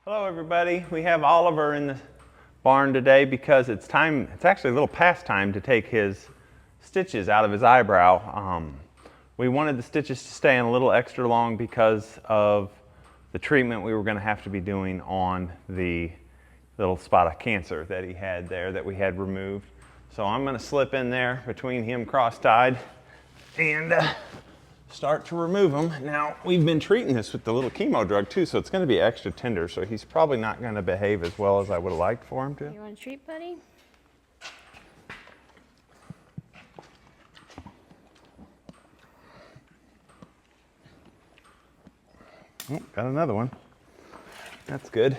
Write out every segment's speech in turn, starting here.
Hello everybody. We have Oliver in the barn today because it's time, it's actually a little past time to take his stitches out of his eyebrow. We wanted the stitches to stay in a little extra long because of the treatment we were going to have to be doing on the little spot of cancer that he had there that we had removed. So I'm going to slip in there between him cross-tied and start to remove them. Now, we've been treating this with the little chemo drug too, so it's going to be extra tender, so he's probably not going to behave as well as I would have liked for him to. You want a treat, buddy? Oh, got another one. That's good.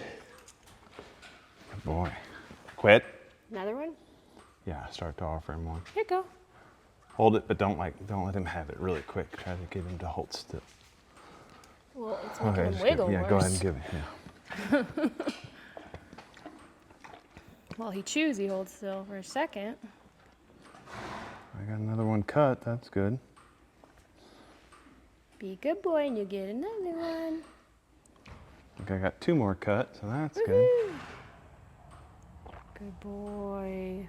Good boy. Quit. Another one? Yeah, start to offer him one. Here you go. Hold it, but don't let him have it really quick. Try to get him to hold still. Well, it's making him wiggle yeah, worse. go ahead and give it. Yeah. While he chews, he holds still for a second. I got another one cut. That's good. Be a good boy and you get another one. I think I got 2 more cut, so that's good. Woohoo! Good boy.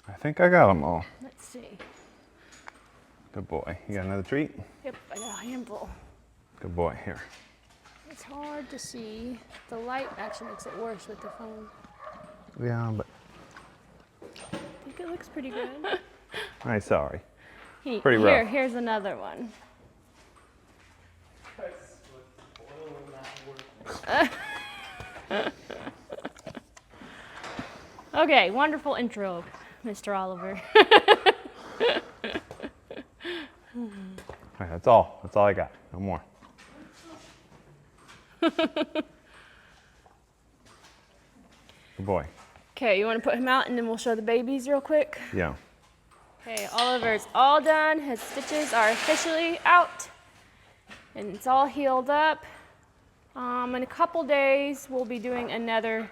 I think I got them all. Let's see. Good boy. You got another treat? Yep, I got a handful. Good boy. Here. It's hard to see. The light actually makes it worse with the phone. Yeah, but I think it looks pretty good. I'm sorry. Pretty rough. Here's another one. Okay, wonderful intro, Mr. Oliver. Okay, that's all. That's all I got. No more. Good boy. Okay, you want to put him out and then we'll show the babies real quick? Yeah. Okay, Oliver's all done. His stitches are officially out and it's all healed up. In a couple days, we'll be doing another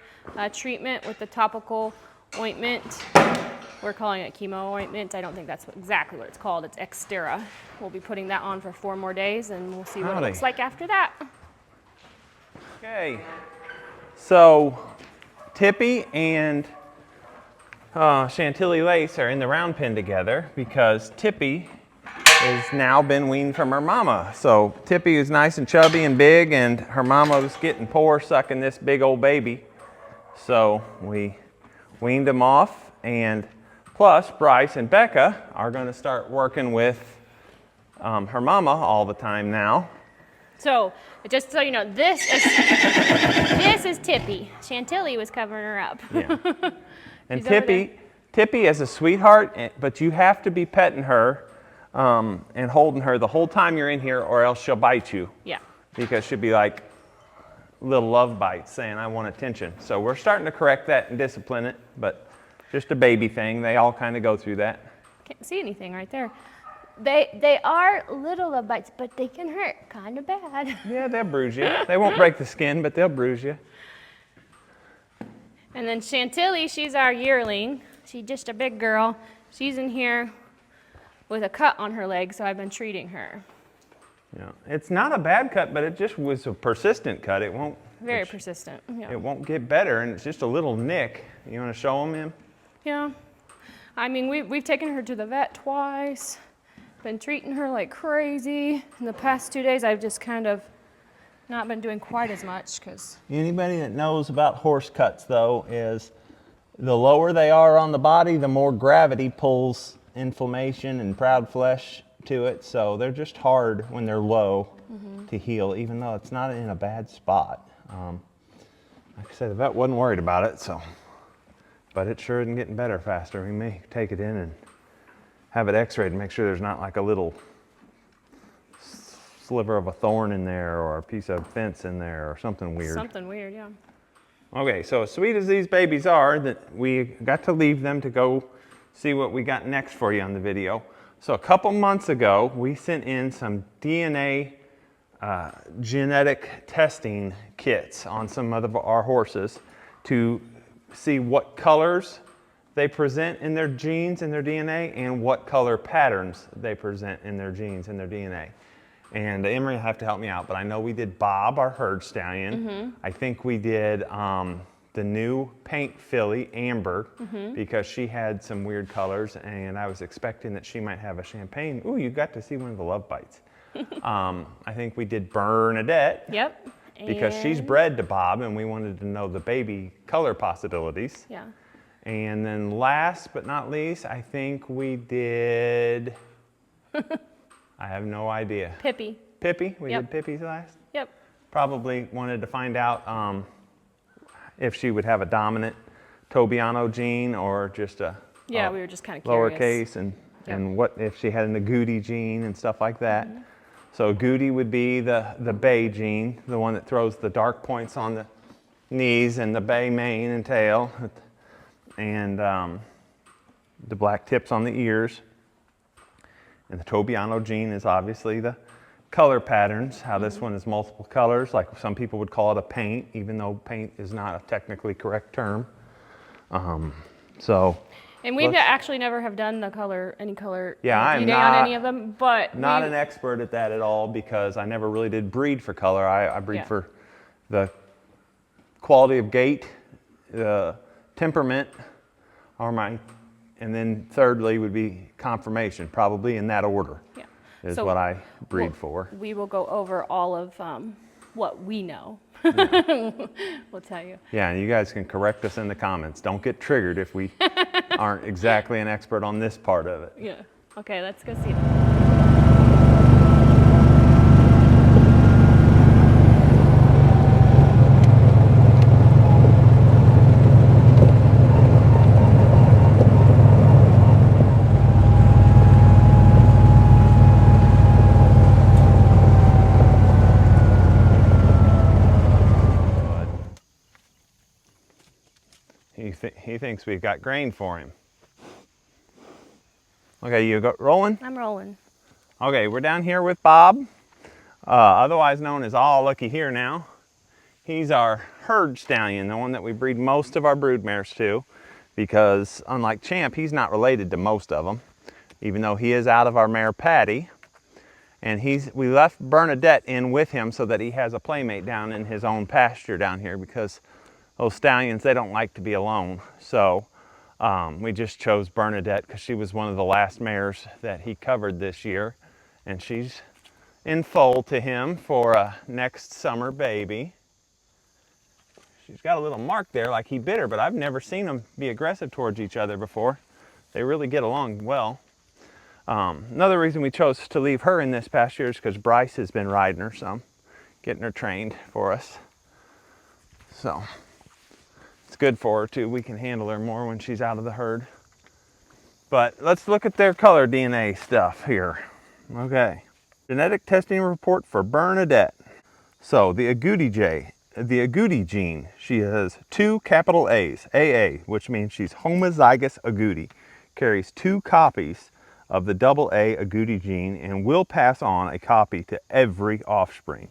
treatment with the topical ointment. We're calling it chemo ointment. I don't think that's exactly what it's called. It's Xterra. We'll be putting that on for 4 more days and we'll see what it looks like after that. Okay. So, Tippy and Chantilli Lace are in the round pen together because Tippy has now been weaned from her mama. So Tippy is nice and chubby and big, and her mama was getting poor sucking this big old baby. So we weaned them off, and plus Bryce and Becca are going to start working with her mama all the time now. So just so you know, this is Tippy. Chantilli was covering her up. Yeah. And Tippy is a sweetheart, but you have to be petting her and holding her the whole time you're in here, or else she'll bite you. Yeah. Because she'll be like little love bites saying, I want attention. So we're starting to correct that and discipline it, but just a baby thing. They all kind of go through that. Can't see anything right there. They are little love bites, but they can hurt kind of bad. Yeah, they'll bruise you. They won't break the skin, but they'll bruise you. And then Chantilli, she's our yearling. She's just a big girl. She's in here with a cut on her leg, so I've been treating her. Yeah, it's not a bad cut, but it just was a persistent cut. It won't. Very persistent. Yeah. It won't get better, and it's just a little nick. You want to show them him? Yeah. I mean, we've taken her to the vet twice. Been treating her like crazy. In the past 2 days, I've just kind of not been doing quite as much because. Anybody that knows about horse cuts, though, is the lower they are on the body, the more gravity pulls inflammation and proud flesh to it. So they're just hard when they're low to heal, even though it's not in a bad spot. Like I said, the vet wasn't worried about it, so. But it sure isn't getting better faster. We may take it in and have it x-rayed and make sure there's not like a little sliver of a thorn in there or a piece of fence in there or something weird. Something weird, yeah. Okay, so as sweet as these babies are, that we got to leave them to go see what we got next for you on the video. So a couple months ago, we sent in some DNA genetic testing kits on some of our horses to see what colors they present in their genes and their DNA and what color patterns they present in their genes and their DNA. And Emery will have to help me out, but I know we did Bob, our herd stallion. I think we did the new paint filly, Amber, because she had some weird colors, and I was expecting that she might have a champagne. Ooh, you got to see one of the love bites. I think we did Bernadette. Yep. Because she's bred to Bob, and we wanted to know the baby color possibilities. Yeah. And then last but not least, I think we did, I have no idea. Pippy. Pippy? We did Pippy's last? Yep. Probably wanted to find out if she would have a dominant Tobiano gene or just a Yeah, we were just kind of curious. lowercase, and what if she had an agouti gene and stuff like that. So agouti would be the bay gene, the one that throws the dark points on the knees and the bay mane and tail, and the black tips on the ears. And the Tobiano gene is obviously the color patterns, how this one is multiple colors, like some people would call it a paint, even though paint is not a technically correct term. And we've actually never have done any color I'm DNA not, on any of them, but not an expert at that at all because I never really did breed for color. I breed for the quality of gait, the temperament, and then thirdly would be conformation, probably in that order. Yeah. Is what I breed for. We will go over all of what we know. We'll tell you. Yeah, and you guys can correct us in the comments. Don't get triggered if we aren't exactly an expert on this part of it. Yeah. Okay, let's go see them. He thinks we've got grain for him. Okay, you go rolling? I'm rolling. Okay, we're down here with Bob, otherwise known as All Looky Here now. He's our herd stallion, the one that we breed most of our brood mares to, because unlike Champ, he's not related to most of them, even though he is out of our mare Patty. And we left Bernadette in with him so that he has a playmate down in his own pasture down here, because those stallions, they don't like to be alone. So we just chose Bernadette because she was one of the last mares that he covered this year. And she's in foal to him for a next summer baby. She's got a little mark there like he bit her, but I've never seen them be aggressive towards each other before. They really get along well. Another reason we chose to leave her in this pasture is because Bryce has been riding her some, getting her trained for us. So it's good for her too. We can handle her more when she's out of the herd. But let's look at their color DNA stuff here. Okay. Genetic testing report for Bernadette. So the agouti gene, she has 2 capital A's, AA, which means she's homozygous agouti, carries 2 copies of the double A agouti gene and will pass on a copy to every offspring.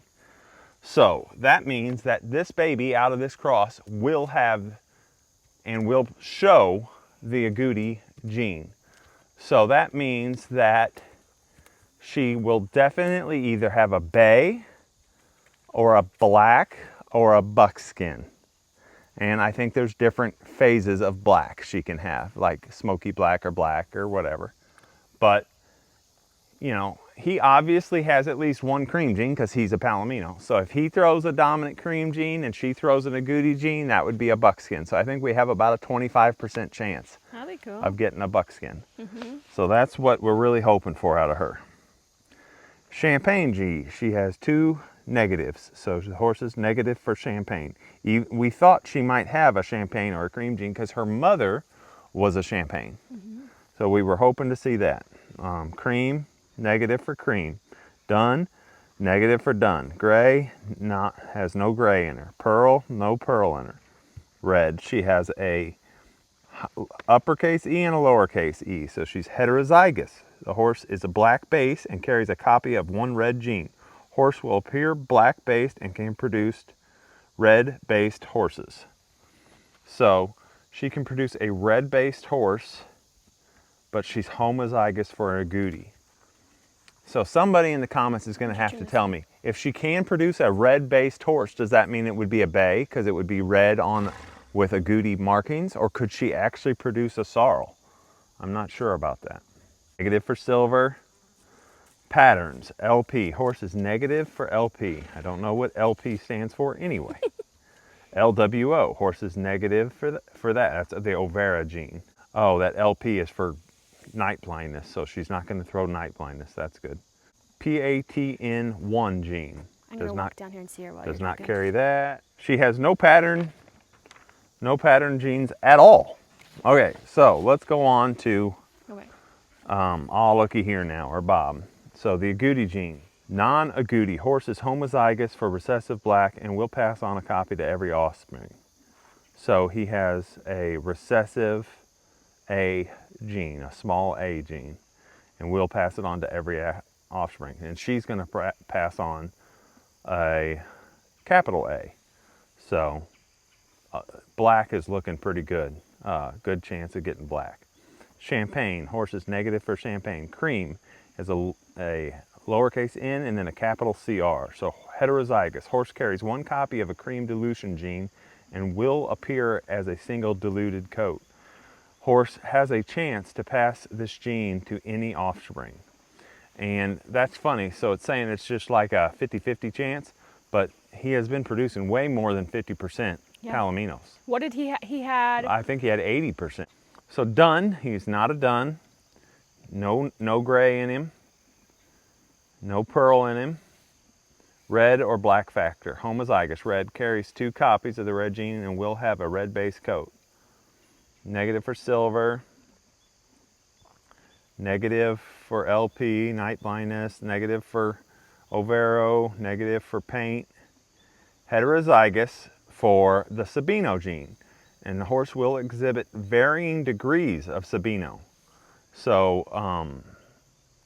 So that means that this baby out of this cross will have and will show the agouti gene. So that means that she will definitely either have a bay or a black or a buckskin. And I think there's different phases of black she can have, like smoky black or whatever. But, you know, he obviously has at least one cream gene because he's a Palomino. So if he throws a dominant cream gene and she throws an agouti gene, that would be a buckskin. So I think we have about a 25% chance of getting a buckskin. So that's what we're really hoping for out of her. Champagne G, she has 2 negatives. So the horse is negative for champagne. We thought she might have a champagne or a cream gene because her mother was a champagne. So we were hoping to see that. Cream, negative for cream. Dun, negative for dun. Gray, has no gray in her. Pearl, no pearl in her. red. She has a uppercase E and a lowercase e, so she's heterozygous. The horse is a black base and carries a copy of one red gene. Horse will appear black based and can produce red based horses. So she can produce a red based horse, but she's homozygous for a agouti. So somebody in the comments is going to have to tell me, if she can produce a red-based horse, does that mean it would be a bay because it would be red on with agouti markings, or could she actually produce a sorrel? I'm not sure about that. Negative for silver. Patterns, LP. Horse is negative for LP. I don't know what LP stands for anyway. LWO. Horse is negative for that. That's the Overa gene. Oh, that LP is for night blindness, so she's not going to throw night blindness. That's good. PATN1 gene. I'm going to walk down here and see her while Does you're not talking. carry that. She has no pattern genes at all. Okay, so let's go on to, Okay. oh, looky here now, or Bob. So the agouti gene. Non-agouti. Horse is homozygous for recessive black and will pass on a copy to every offspring. So he has a recessive A gene, a small a gene, and we'll pass it on to every offspring. And she's going to pass on a capital A. So black is looking pretty good. Good chance of getting black. Champagne, horse is negative for champagne. Cream has a lowercase n and then a capital CR. So heterozygous, horse carries one copy of a cream dilution gene and will appear as a single diluted coat. Horse has a chance to pass this gene to any offspring. And that's funny. So it's saying it's just like a 50-50 chance, but he has been producing way more than 50% Palominos. What did he had? I think he had 80%. So dun, he's not a dun. No gray in him. No pearl in him. Red or black factor. Homozygous red carries two copies of the red gene and will have a red base coat. Negative for silver. Negative for LP, night blindness. Negative for Overo. Negative for paint. Heterozygous for the Sabino gene. And the horse will exhibit varying degrees of Sabino. So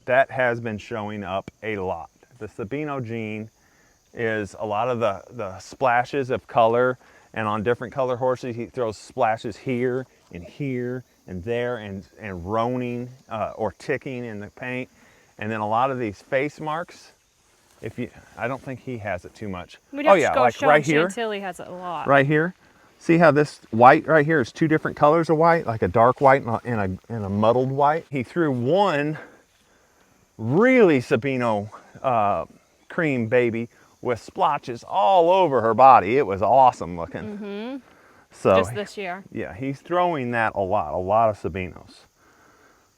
that has been showing up a lot. The Sabino gene is a lot of the splashes of color, and on different color horses he throws splashes here and there and roaning or ticking in the paint. And then a lot of these face marks, I don't think he has it too much. We'd have oh yeah, to go like show right here. Chantilli has it a lot. Right here. See how this white right here is two different colors of white, like a dark white and a muddled white. He threw one really Sabino cream baby with splotches all over her body. It was awesome looking. Mm-hmm. So just this year. Yeah, he's throwing that a lot of Sabinos,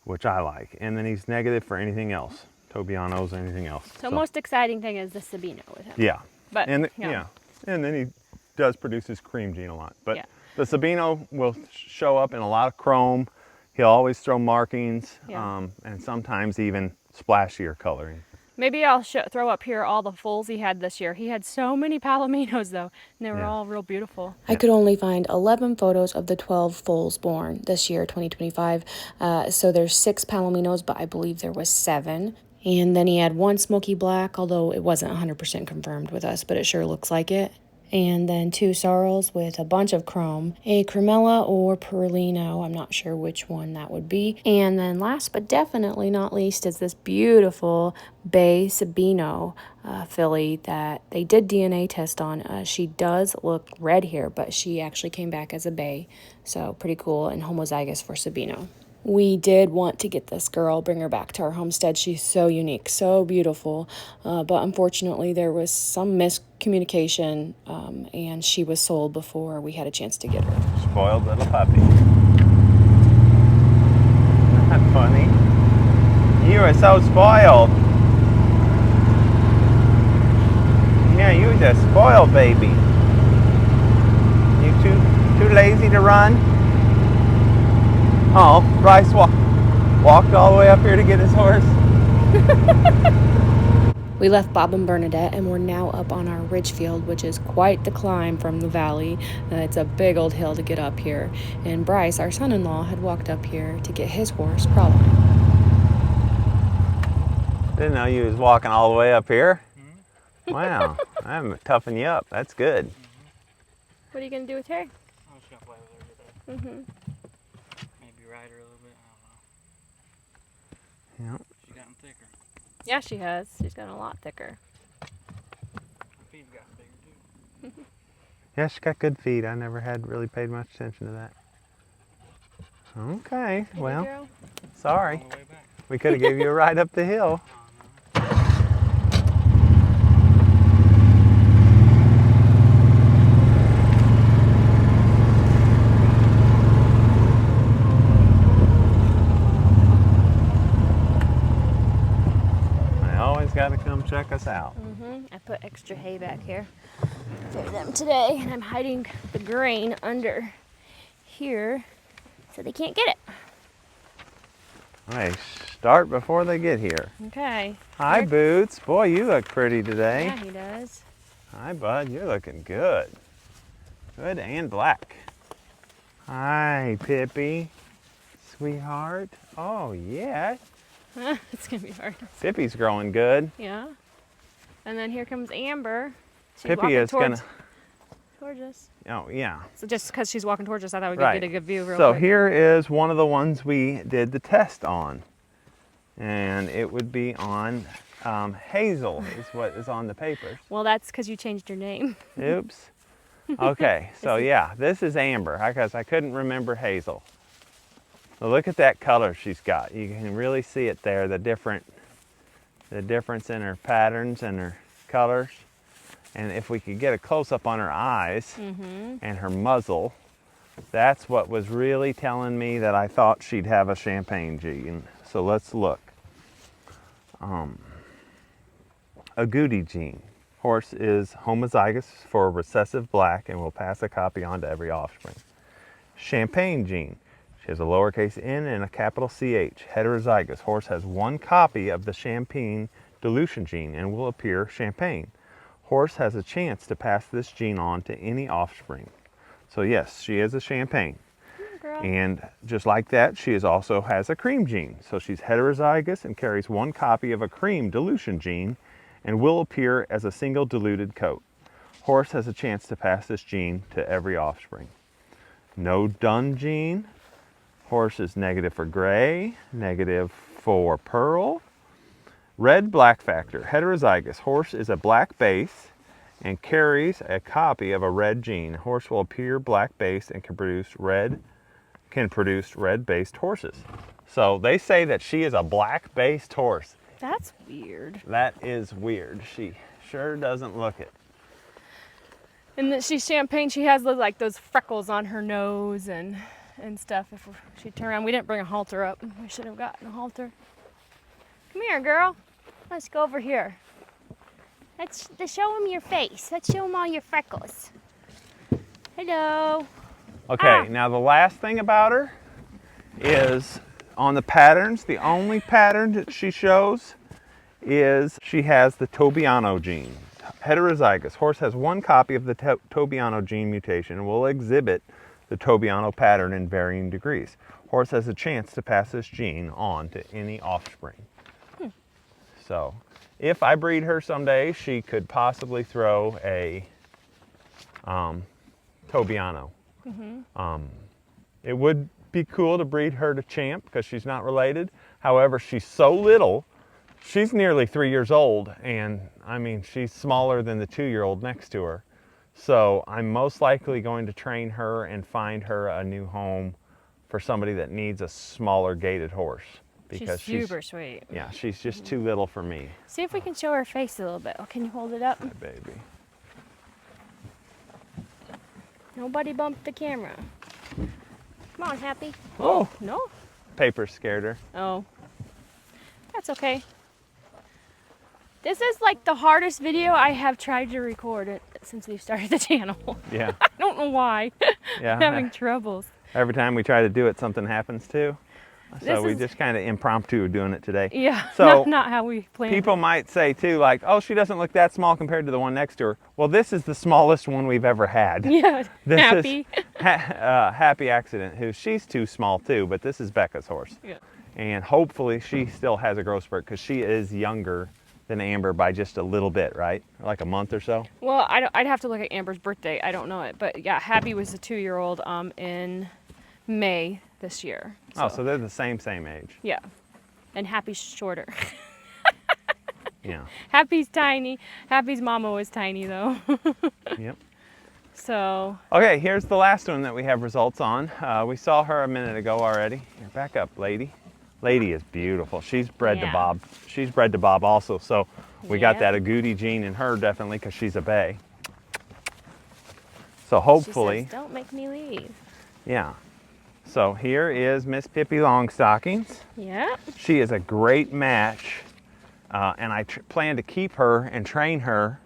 which I like. And then he's negative for anything else, Tobianos, anything else. So most exciting thing is the Sabino with him. Yeah. But and and then he does produce his cream gene a lot. But the Sabino will show up in a lot of chrome. He'll always throw markings, and sometimes even splashier coloring. Maybe I'll throw up here all the foals he had this year. He had so many Palominos though, and they were all real beautiful. I could only find 11 photos of the 12 foals born this year, 2025. So there's 6 Palominos, but I believe there was 7. And then he had one smoky black, although it wasn't 100% confirmed with us, but it sure looks like it. And then 2 sorrels with a bunch of chrome, a Cremella or Perlino, I'm not sure which one that would be. And then last but definitely not least is this beautiful Bay Sabino filly that they did DNA test on. She does look red here, but she actually came back as a bay, so pretty cool, and homozygous for Sabino. We did want to get this girl, bring her back to our homestead. She's so unique, so beautiful, but unfortunately there was some miscommunication, and she was sold before we had a chance to get her. Spoiled little puppy. Isn't that funny? You are so spoiled. Yeah, you the spoiled baby. You too lazy to run? Oh, Bryce walked all the way up here to get his horse. We left Bob and Bernadette and we're now up on our ridge field, which is quite the climb from the valley. It's a big old hill to get up here. And Bryce, our son-in-law, had walked up here to get his horse, Crawler. Didn't know you was walking all the way up here. Wow, I'm toughing you up. That's good. What are you going to do with her? I'm just gonna play with her today. Maybe ride her a little bit. I don't know. Yep. She's gotten thicker. Yeah, she has. She's gotten a lot thicker. Her feet got bigger too. Yeah, she got good feet. I never had really paid much attention to that. Okay, Hey, well, girl. sorry. On the way back. We could have gave you a ride up the hill. They always got to come check us out. I put extra hay back here for them today, and I'm hiding the grain under here so they can't get it. They start before they get here. Okay. Hi, Here- Boots. Boy, you look pretty today. Yeah, he does. Hi, bud. You're looking good. Good and black. Hi, Pippy. Sweetheart. Oh, yeah. It's gonna be hard. Pippy's growing good. Yeah. And then here comes Amber. She's Pippy walking is towards us. Oh, yeah. So just because she's walking towards us, I thought we could Right. get a good view real So quick. here is one of the ones we did the test on. And it would be on Hazel is what is on the papers. Well, that's because you changed your name. Oops. Okay, so yeah, this is Amber because I couldn't remember Hazel. Well, look at that color she's got. You can really see it there, the difference in her patterns and her colors. And if we could get a close-up on her eyes and her muzzle, that's what was really telling me that I thought she'd have a champagne gene. So let's look. Agouti gene. Horse is homozygous for recessive black and will pass a copy on to every offspring. Champagne gene. She has a lowercase n and a capital CH. Heterozygous. Horse has one copy of the champagne dilution gene and will appear champagne. Horse has a chance to pass this gene on to any offspring. So yes, she is a champagne. Girl. And just like that, she also has a cream gene. So she's heterozygous and carries one copy of a cream dilution gene and will appear as a single diluted coat. Horse has a chance to pass this gene to every offspring. No dun gene. Horse is negative for gray, negative for pearl. Red black factor, heterozygous. Horse is a black base and carries a copy of a red gene. Horse will appear black based and can produce red based horses. So they say that she is a black based horse. That's weird. That is weird. She sure doesn't look it. And that she's champagne. She has like those freckles on her nose and stuff. If she turned around, we didn't bring a halter up. We should have gotten a halter. Come here, girl. Let's go over here. Let's show him your face. Let's show him all your freckles. Hello. Okay, now the last thing about her is on the patterns, the only pattern that she shows is she has the Tobiano gene. Heterozygous. Horse has one copy of the Tobiano gene mutation and will exhibit the Tobiano pattern in varying degrees. Horse has a chance to pass this gene on to any offspring. So if I breed her someday, she could possibly throw a Tobiano. It would be cool to breed her to Champ because she's not related. However, she's so little. She's nearly 3 years old, and I mean, she's smaller than the 2-year-old next to her. So I'm most likely going to train her and find her a new home for somebody that needs a smaller gaited horse. Because she's super sweet. Yeah, she's just too little for me. See if we can show her face a little bit. Can you hold it up? My baby. Nobody bumped the camera. Come on, Happy. Oh, No? paper scared her. Oh. That's okay. This is like the hardest video I have tried to record it since we've started the channel. Yeah, I don't know why. yeah. I'm having troubles. Every time we try to do it, something happens too. So we just kind of impromptu doing it today. Yeah, So not how we planned. people might say too, like, oh, she doesn't look that small compared to the one next to her. Well, this is the smallest one we've ever had. Yeah, This Happy. is Happy Accident, who she's too small too, but this is Becca's horse. Yeah. And hopefully she still has a growth spurt because she is younger than Amber by just a little bit, right? Like a month or so. Well, I'd have to look at Amber's birthday. I don't know it, but yeah, Happy was a 2-year-old in May this year. Oh, so they're the same age. Yeah, and Happy's shorter. Yeah. Happy's tiny. Happy's mama was tiny though. Yep. So. Okay, here's the last one that we have results on. We saw her a minute ago already. Here, back up, Lady. Lady is beautiful. She's bred to Yeah. Bob. She's bred to Bob also, so we got Yeah. that agouti gene in her definitely because she's a bay. So hopefully, She says, don't make me leave. yeah. So here is Miss Pippy Longstockings. Yeah. She is a great match, and I plan to keep her and train her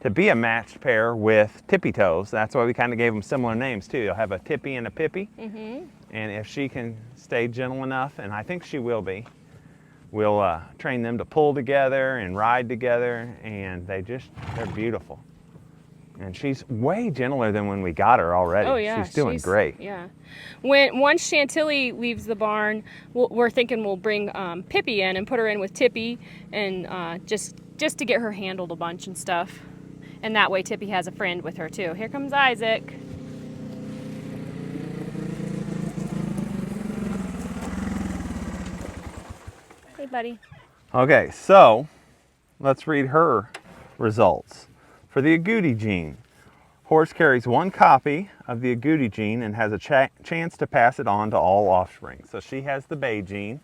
to be a matched pair with Tippi Toes. That's why we kind of gave them similar names too. You'll have a Tippy and a Pippy. Mm-hmm. And if she can stay gentle enough, and I think she will be, we'll train them to pull together and ride together, and they're beautiful. And she's way gentler than when we got her already. Oh yeah, she's doing great. Yeah. Once Chantilli leaves the barn, we're thinking we'll bring Pippy in and put her in with Tippy, and just to get her handled a bunch and stuff. And that way Tippy has a friend with her too. Here comes Isaac. Hey, buddy. Okay, so let's read her results. For the agouti gene, horse carries one copy of the agouti gene and has a chance to pass it on to all offspring. So she has the bay gene,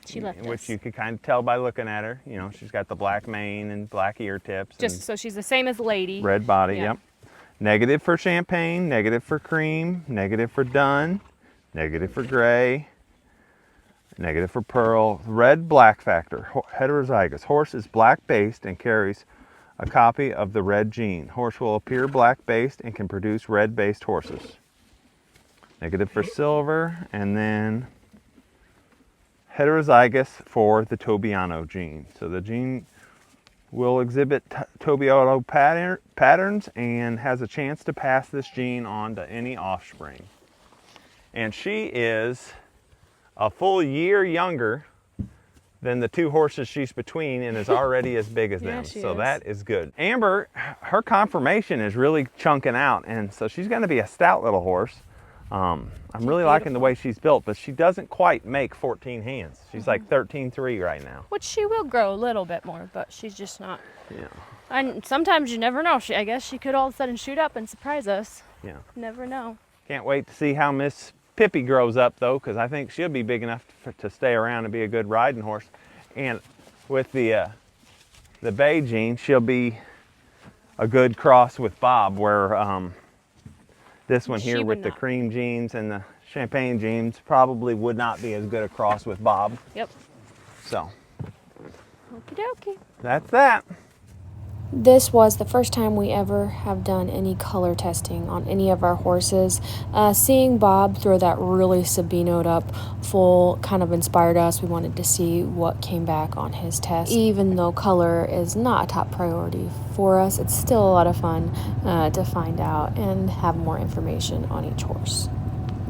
She left which us. you could kind of tell by looking at her. You know, she's got the black mane and black ear tips. Just so she's the same as Lady. Red body, Yeah. yep. Negative for champagne, negative for cream, negative for dun, negative for gray, negative for pearl. Red black factor, heterozygous. Horse is black based and carries a copy of the red gene. Horse will appear black based and can produce red based horses. Negative for silver, and then heterozygous for the Tobiano gene. So the gene will exhibit Tobiano patterns and has a chance to pass this gene on to any offspring. And she is a full year younger than the two horses she's between and is already as big as Yeah, them. she So is. that is good. Amber, her conformation is really chunking out, and so she's going to be a stout little horse. I'm really liking the way she's built, but she doesn't quite make 14 hands. She's like 13.3 right now. Which she will grow a little bit more, but she's just not. Yeah, And sometimes you never know. I guess she could all of a sudden shoot up and surprise us. yeah. Never know. Can't wait to see how Miss Pippy grows up though, because I think she'll be big enough to stay around and be a good riding horse. And with the bay gene, she'll be a good cross with Bob, where this one She here would with the not. cream genes and the champagne genes probably would not be as good a cross with Bob. Yep. So Okie dokie. that's that. This was the first time we ever have done any color testing on any of our horses. Seeing Bob throw that really Sabinoed up foal kind of inspired us. We wanted to see what came back on his test. Even though color is not a top priority for us, it's still a lot of fun to find out and have more information on each horse.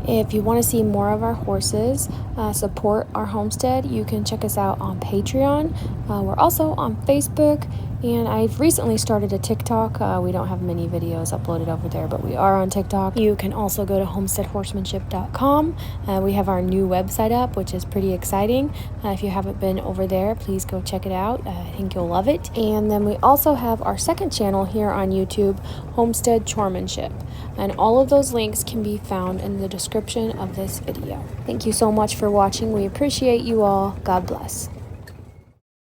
If you want to see more of our horses, support our homestead, you can check us out on Patreon. We're also on Facebook, and I've recently started a TikTok. We don't have many videos uploaded over there, but we are on TikTok. You can also go to homesteadhorsemanship.com. We have our new website up, which is pretty exciting. If you haven't been over there, please go check it out. I think you'll love it. And then we also have our second channel here on YouTube, Homestead Horsemanship. And all of those links can be found in the description of this video. Thank you so much for watching. We appreciate you all. God bless.